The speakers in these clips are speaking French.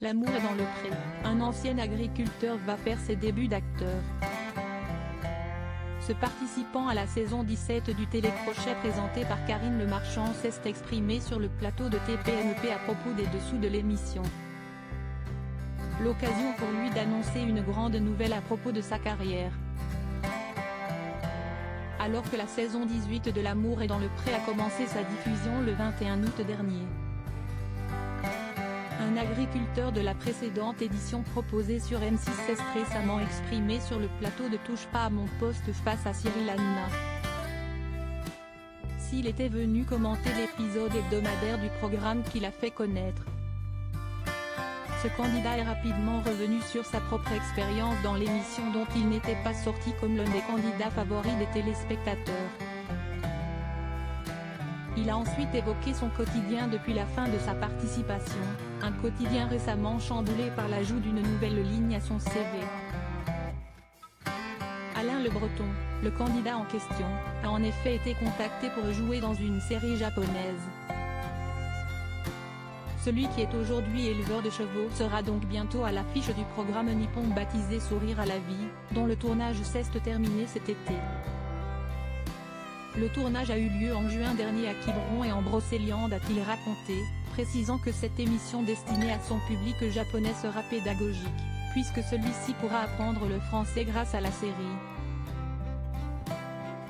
L'amour est dans le pré. Un ancien agriculteur va faire ses débuts d'acteur. Ce participant à la saison 17 du télécrochet présenté par Karine Le Marchand s'est exprimé sur le plateau de TPMP à propos des dessous de l'émission. L'occasion pour lui d'annoncer une grande nouvelle à propos de sa carrière. Alors que la saison 18 de L'amour est dans le pré a commencé sa diffusion le 21 août dernier. Un agriculteur de la précédente édition proposée sur M6 s'est récemment exprimé sur le plateau de Touche pas à mon poste face à Cyril Hanouna. S'il était venu commenter l'épisode hebdomadaire du programme qu'il a fait connaître. Ce candidat est rapidement revenu sur sa propre expérience dans l'émission dont il n'était pas sorti comme l'un des candidats favoris des téléspectateurs. Il a ensuite évoqué son quotidien depuis la fin de sa participation, un quotidien récemment chamboulé par l'ajout d'une nouvelle ligne à son CV. Alain Le Breton, le candidat en question, a en effet été contacté pour jouer dans une série japonaise. Celui qui est aujourd'hui éleveur de chevaux sera donc bientôt à l'affiche du programme nippon baptisé Sourire à la vie, dont le tournage s'est terminé cet été. Le tournage a eu lieu en juin dernier à Quiberon et en Brocéliande, a-t-il raconté, précisant que cette émission destinée à son public japonais sera pédagogique, puisque celui-ci pourra apprendre le français grâce à la série.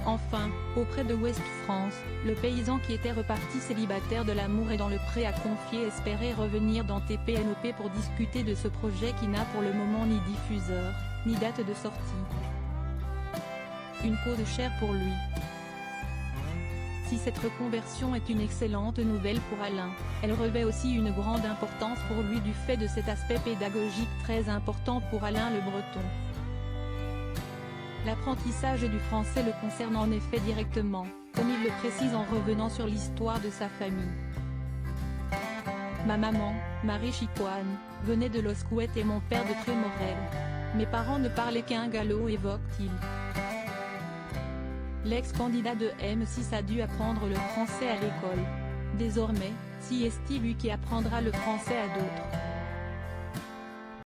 Enfin, auprès de Ouest France, le paysan qui était reparti célibataire de L'amour est dans le pré a confié espérer revenir dans TPMP pour discuter de ce projet qui n'a pour le moment ni diffuseur, ni date de sortie. Une cause chère pour lui. Si cette reconversion est une excellente nouvelle pour Alain, elle revêt aussi une grande importance pour lui du fait de cet aspect pédagogique très important pour Alain Le Breton. L'apprentissage du français le concerne en effet directement, comme il le précise en revenant sur l'histoire de sa famille. Ma maman, Marie Chicoine, venait de l'Oscouette et mon père de Trémorel. Mes parents ne parlaient qu'un gallo, évoque-t-il. L'ex-candidat de M6 a dû apprendre le français à l'école. Désormais, si est-il lui qui apprendra le français à d'autres.